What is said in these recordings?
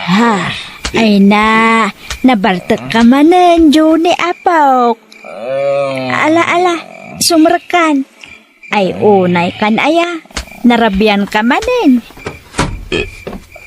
Ha, ay na, nabartak ka manen, Juni Apok. Ala, sumrekan. Ay unay kan aya, narabian ka manen.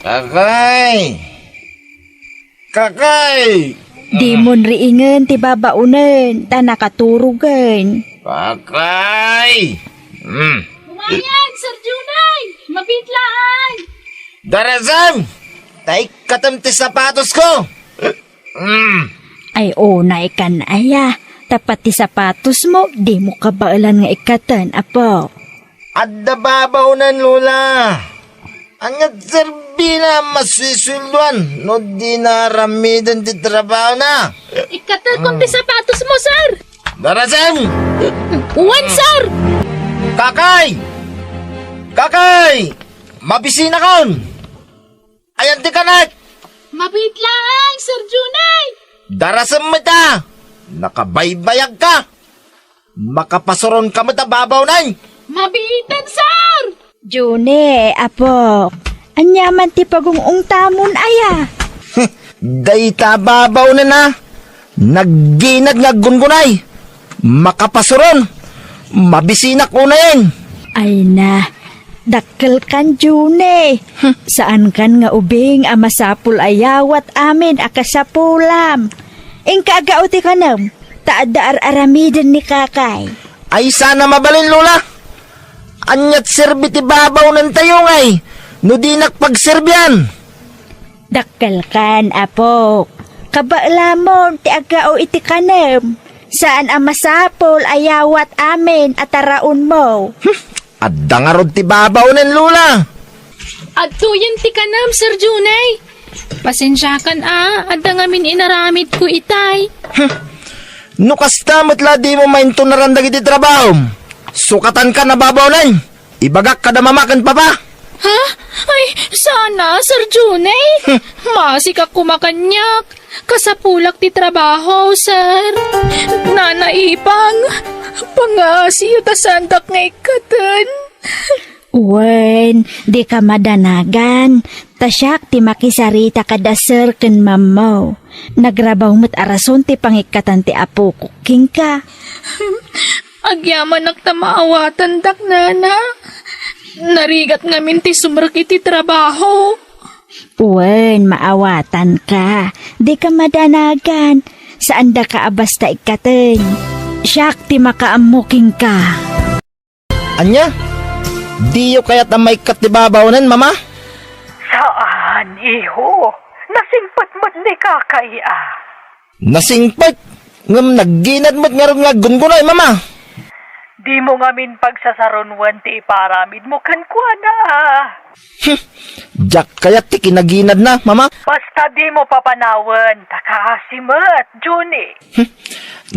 Kakay! Kakay! Di mo riingen ti babaunen, ta nakaturugan. Kakay! Kumayan, Sir Junay! Mabitlaan! Darazam! Tay katamti sapatos ko! Ay unay kan aya, tapat ti sapatos mo, di mo kabaalan nga ikatan, Apo. Adda babaw nan lula! Angat serbina masisulwan no di na ramidan di trabaho na! Ikatal kong ti sapatos mo, Sir! Darazam! Uwan, Sir! Kakay! Kakay! Mabisina kon! Ayan di kanak! Mabitlaan, Sir Junay! Darasam mo ta! Nakabaybayag ka! Makapasuron ka mo ta babaw nan! Mabitan, Sir! Juni, Apo, anyaman ti pagungong tamon aya. Dayta babaw na na! Nagginag nga gungunay! Makapasuron! Mabisina ko na yan! Ay na, dakkel kan Juni. Saan kan nga ubing amasapul ayawat amin akasapulam. Ingka agauti ka nam, taada aramiden ni kakay. Ay sana mabalin lula! Anyat serbiti babaw ng tayo ngay! No di nakpagserbyan! Dakkel kan, Apo. Kabaala mo, ti agao iti kanem. Saan amasapul ayawat amin at taraon mo. Adda nga rod ti babaw ng lula! At tuyan ti kanam, Sir Junay! Pasensyakan adda nga min inaramid ko itay. No kasta matla di mo mainto narandag iti trabaho. Sukatan ka na babaw nan! Ibagak ka na mamakan pa pa! Ha? Ay, sana, Sir Junay! Masik ako makanyak. Kasapulak ti trabaho, Sir. Nanaipang. Pangasiyo ta sandak nga ikatan. Wen, di ka madanagan. Tasyak ti makisarita kada sir ken mamaw. Nagrabaw mo't arason ti pangikatan ti apo kuking ka. Agyaman nagtamaawatan dak nana. Narigat ngamin ti sumrek iti trabaho. Wen, maawatan ka. Di ka madanagan. Saan da ka abasta ikaten. Siyak ti makaamuking ka. Anya? Di yo kaya't ang may katibabaw nan, mama? Saan, iho? Nasimpat mo't ni kakaya. Nasingpat! Ngam nagginad mo't nga ron nga gungunay, mama! Di mo ngamin pagsasarunwan ti iparamid mo kankwana. Jack kaya't ti kinaginad na, mama? Basta di mo papanawan, takasimat, Juni.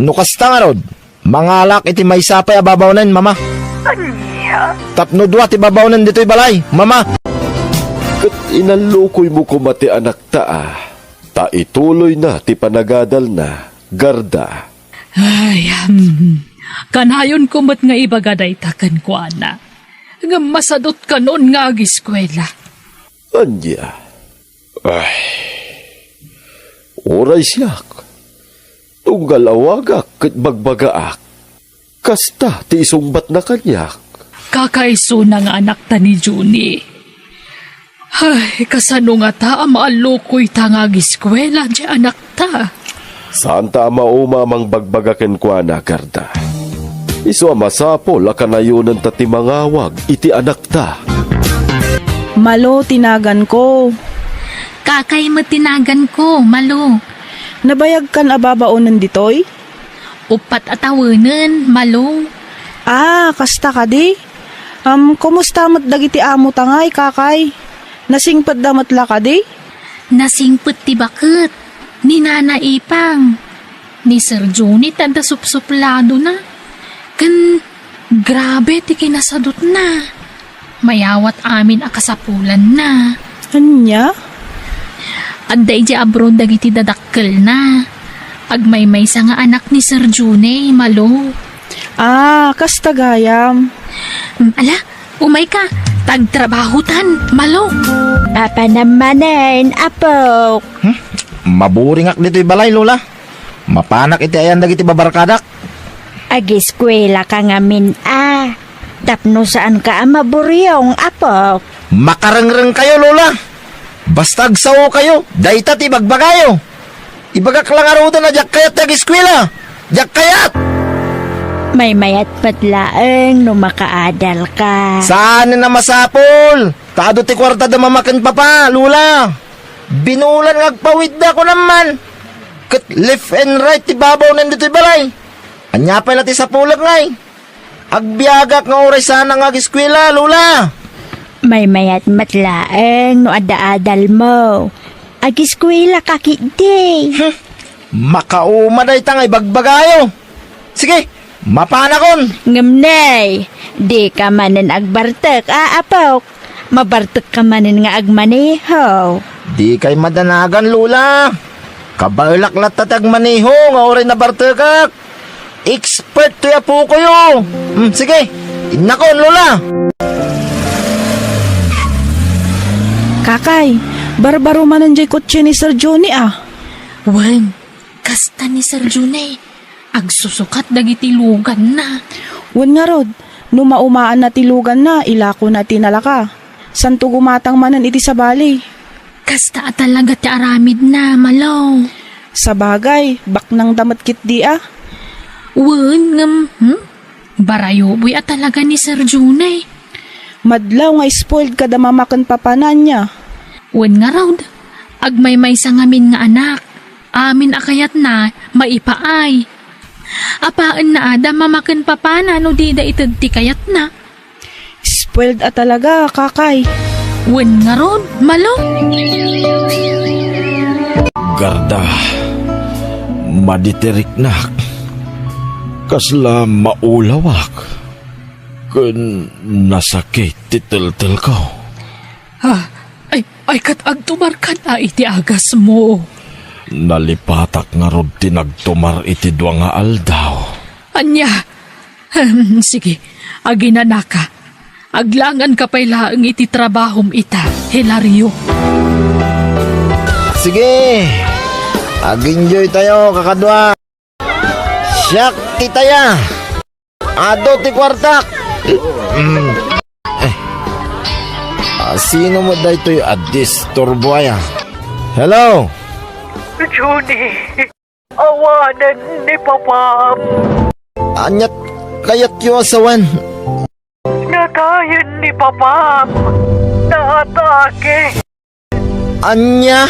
No kasta nga rod, mangalak iti may sapay ababaw nan, mama. Anya? Tapno dua ti babaw nan dito'y balay, mama. Kat inalukoy mo kumati anak ta. Ta ituloy na ti panagadal na, garda. Ay, kanayon kumot nga ibagaday takan ko, ana. Nga masadot ka noon nga agiskwela. Anya? Ay, oray siyak. Tunggal awagak kat bagbagaak. Kasta ti isungbat na kanyak. Kakaiso na nga anak ta ni Juni. Ay, kasano nga ta maalukoy ta nga agiskwela di anak ta. Saan ta maumamang bagbagaken kwa na, garda? Iso amasapo lakanayunan ta ti mangawag iti anak ta. Malo, tinagan ko. Kakay matinagan ko, malo. Nabayag kan ababaonan ditoy? Upat atawanan, malo. Kasta ka di? Kumusta mat dagiti amo tangay, kakay? Nasingpad damat la ka di? Nasingput ti bakit. Ni Nana Ipang. Ni Sir Johnny tanda supsuplado na. Kan grabe ti kinasadot na. Mayawat amin akasapulan na. Anya? Adday di abroad dagiti dadakkel na. Agmaymay sa nga anak ni Sir Johnny, malo. Kasta gayam. Ala, umay ka. Tagtrabahutan, malo. Apa namanin, apo. Maburing ak dito'y balay, Lola. Mapanak iti ayan dagiti babarkadak. Agiskwela ka ngamin Tapno saan ka maburyong, apo. Makarangrang kayo, Lola. Basta agsaw kayo. Dayta ti bagbagayo. Ibagak lang arutan na jak kayat tagiskwela. Jak kayat! May mayat patlaeng no makaadal ka. Saan na masapol? Tado ti kwarta da mamakan pa pa, Lola. Binulan ngagpawid da ko naman. Kat left and right ti babaw nandito balay. Anya pa ti sa pulag ngay. Agbiagak nga oray sana nga giskwela, Lola. May mayat matlaeng no ada-adal mo. Agiskwela ka kiti. Makauma day tangay bagbagayo. Sige, mapanakon. Ngamnay, di ka manin agbartek, apok. Mabartek ka manin nga agmaneho. Di kay madanagan, Lola. Kabalak na tatag maniho nga oray na bartekak. Expert to ya po kayo. Sige, inakon, Lola. Kakay, barbaro man nandiyan kotse ni Sir Johnny Wen, kasta ni Sir Junay. Agsusukat dagiti lugan na. Wan nga rod, numaumaan na tilugan na, ilako na tinalaka. Santo gumatang manan iti sa bali. Kasta talaga ti aramid na, malo. Sa bagay, bak nang damat kit di Wen, barayoboy talaga ni Sir Junay. Madlaw nga spoiled kada mamakan papanan niya. Wen nga raw, agmay-may sa ngamin nga anak. Amin akayat na, maipaay. Apaan na ada mamakan papana no di da itad ti kayat na. Spoiled talaga, kakay. Wen nga raw, malo. Garda, maditerik nak. Kasla maulawak. Kun nasakit titil-til ko. Ay kat agtumarkan iti agas mo. Nalipatak nga rod tinagtumar iti dua nga aldaw. Anya, sige, aginanaka. Aglangan ka pa'y laang iti trabahom ita, Hilario. Sige, ag-enjoy tayo, kakadwa. Siyak ti taya. Ado ti kwartak. Sino mo da ito'y adisturbo aya? Hello? Johnny, awanan ni Papam. Anyat kayat yu asawan. Natayan ni Papam. Naatake. Anya?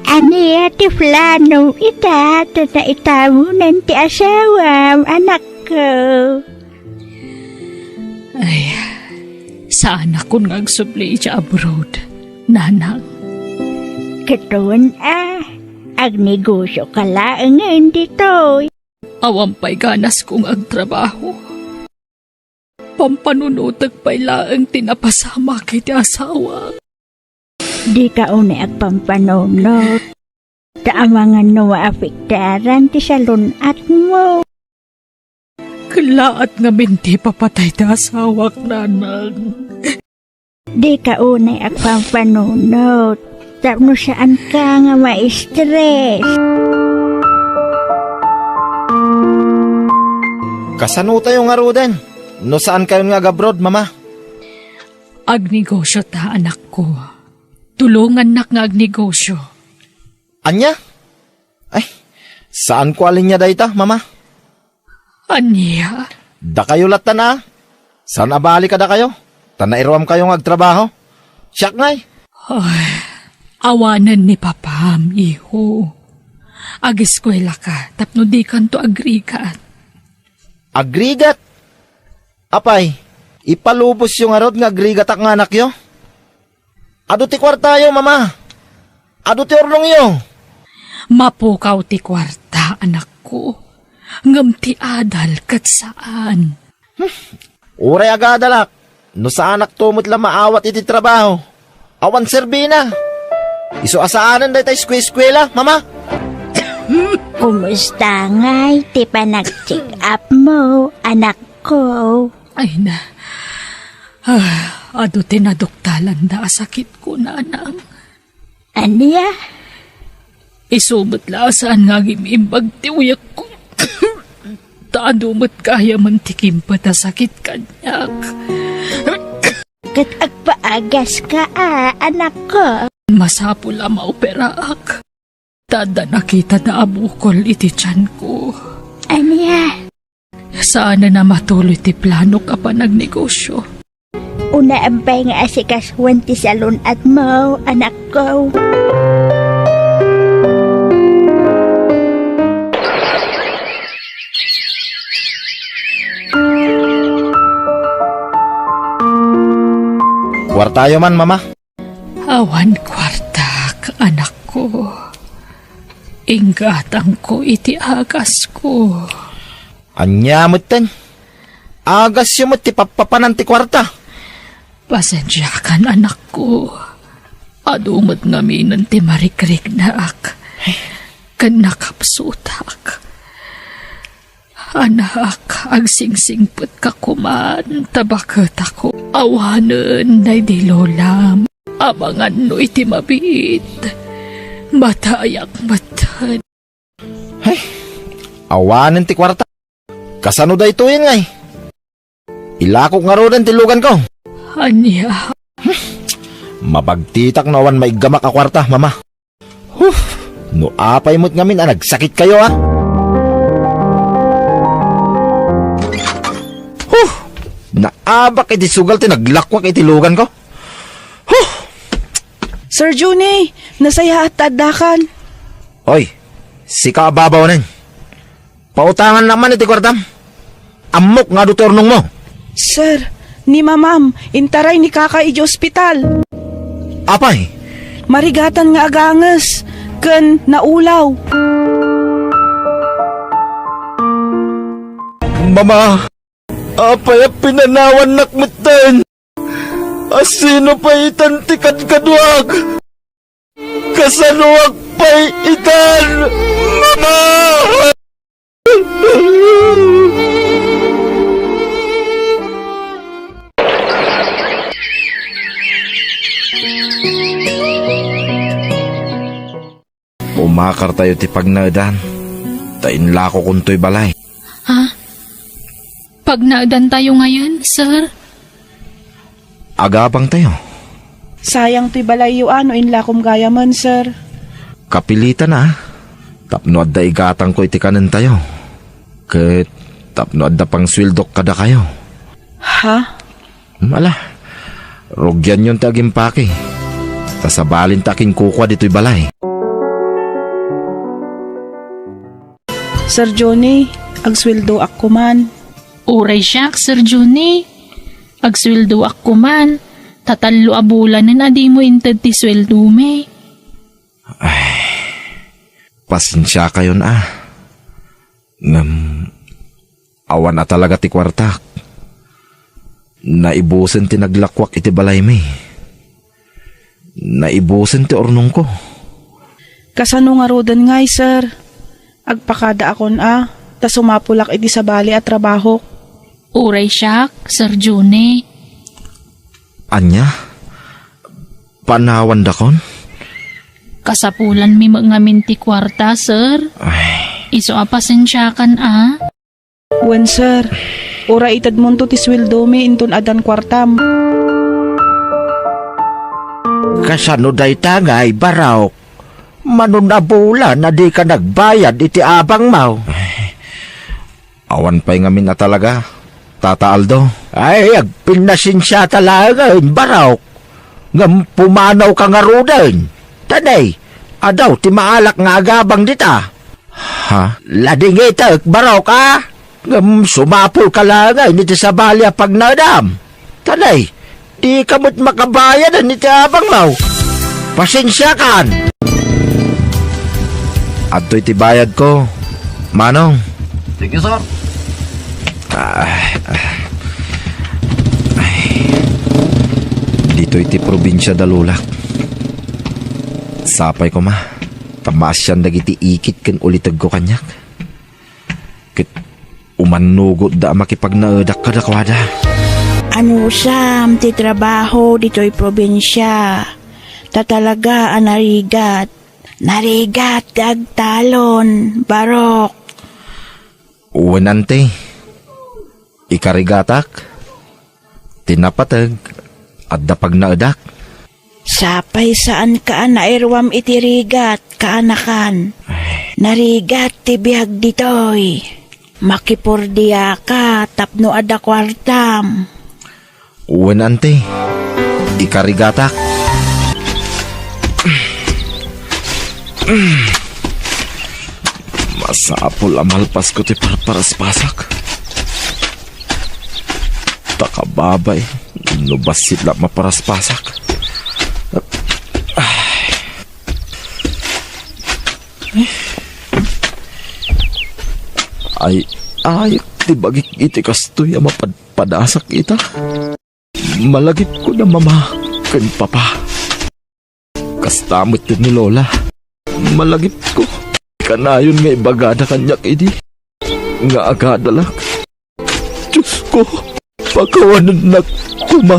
Ani ti flano ita na itamunan ti asawam anak ko. Ay, sa anak ko nga agsubli siya abroad, nanang. Katon agnegosyo ka laang dito. Awampay ganas kong agtrabaho. Pampanunutag pa'y laang tinapasama kay ti asawa. Di ka une agpampanunot. Taamangan no maapektaran ti salunat mo. Kalaat nga minti papatay ti asawa nanang. Di ka une agpampanunot. Tapno saan ka nga ma-stress. Kasano tayo nga roden? No saan kayo nga gabrod, mama? Agnegosyo ta, anak ko. Tulungan nak nga agnegosyo. Anya? Ay, saan ko alin niya dayta, mama? Anya? Da kayo lata na? Saan abali ka da kayo? Tanairuam kayo nga agtrabaho? Siyak ngay. Ay, awanan ni Papam, iho. Agiskwela ka, tapno di kanto agrikat. Agrigat? Apay, ipalubos yung arod nga agrigat ak nga anak yo? Ado ti kwartayo, mama. Ado ti orlong yo. Mapukaw ti kwarta, anak ko. Ngam ti adal kat saan. Uray agadalak. No sa anak tumot lang maawat iti trabaho. Awan serbina. Iso asaanan dahi tayo eskwela, mama. Kumusta ngay? Ti pa nag-check up mo, anak ko. Ay na. Ado tinadoktalan da sakit ko na anang. Aniya? Isumot la saan nga gimimbag tiuyak ko. Taadumot kaya mantikim pa ta sakit kanyak. Kat agpaagas ka anak ko. Masapul ang maoperaak. Tada nakita na abukol iti tiyan ko. Aniya? Sana na matuloy ti plano ka pa nagnegosyo. Una ampay nga asikaswan ti salon at mo, anak ko. Kwartayo man, mama. Awan kwartak, anak ko. Inggatang ko iti agas ko. Anya mo't ten. Agas yung mo't ti papapanan ti kwarta. Pasensya kan anak ko. Adumot ngaminan ti marikrik na ak. Kan nakapsutak. Anak, agsingsingput ka kuman, tabakat ako. Awanan na di lolam. Abangan no iti mabit. Matayak matan. Awanan ti kwarta. Kasano da ito yun ngay? Ilakok nga rin tilugan ko. Anya, Mabagtitak na awan may gamak a kwarta, mama. No apay mo't ngamin, nagsakit kayo Naabak iti sugal ti naglakwak iti lugan ko. Sir Juni, nasaya at tadakan. Oy, si kababaw nin. Pautangan naman iti kwartam. Amok nga duturnong mo. Sir, ni mamam, intaray ni kaka iti ospital. Apay, Marigatan nga aganges, ken naulaw. mama, apay pinanawan nakmutan. Asino pa itantikad kaduag? Kasanuag pa'y itan, mama! Umakar tayo ti pagnaadan. Tainla ko kunto'y balay. ha? Pag naadan tayo ngayon, sir? Agabang tayo. Sayang ti balayo ano inlakom gaya man, sir. Kapilitan Tapno adda igatang ko iti kanan tayo. Ket tapno adda pang swildok kada kayo. Ha? Mala. Rugyan yun taging paki. Tasabalin taking kukwa dito'y balay. Sir Johnny, agsweldo ako man. Uray siya, Sir Juni. Agsweldo ako man. Tatalo a bulan na di mo inted ti sweldo me. Pasensya kayo awan na talaga ti kwartak. Naibusen ti naglakwak iti balay me. Naibusen ti ornong ko. Kasano nga rodan ngay, sir? Agpakada akon ta sumapulak iti sa bali at trabaho. Uray siya, Sir Juni. Anya? Panawan dakon? Kasapulan mi mga minti kwarta, sir. Iso apasensyakan Wen, sir, ora itad mo ti sweldo mi intun adan kwartam. Kasano day tangay, baraw? Manunabula na di ka nagbayad iti abang mau. Awan pa'y ngamin na talaga, Tata Aldo. Ay, agpinasinsya talaga, baraw. Ngam pumanaw ka nga rudan. Tanay, adaw ti maalak nga agabang dita. Ha? Lading itak, baraw ka? Ngam sumapul ka lang niti sa balya pag nadam. Tanay, di ka mo't makabayad niti abang mau. Pasensya kan. Adto'y ti bayad ko, Manong. Sige, sir. Dito'y ti probinsya Dalulak. Sapay ko ma. Tamasyan dagiti ikit ken ulitag ko kanyak. Kit umanugot da makipagnaedak kada kwada. Ano Sam, ti trabaho dito'y probinsya. Tatalaga narigat. Narigat dagtalon, barok. Uwanante. Ikarigatak. Tinapatag. At dapag naedak. Sapay saan ka nairwam itirigat, kaanakan. Narigat ti bihag ditoy. Makipurdiya ka, tapno ada kwartam. Uwanante. Ikarigatak. Masapol amalpas ko ti parparas pasak. Takababay. Nubasit lang maparas pasak. Ay, ti bagik iti kastoy ang mapadpadasak ita. Malagip ko na mama, kan papa. Kastamot din ni Lola. Malagip ko. Kanayon nga ibagada kanyak idi. Nga agadalak. Diyos ko, pagkawanan na kuma.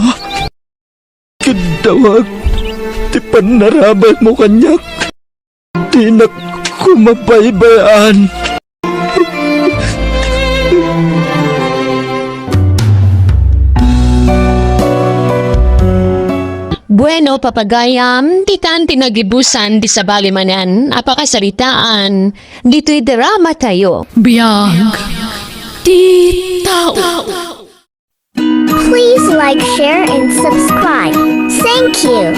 Kadawag, ti panarabay mo kanyak. Di na kumabaybayaan. Bueno, papagayam, titan tinagibusan di sa balimanan, apakasaritaan, dito'y drama tayo. Biyag. Di tao. Please like, share, and subscribe. Thank you.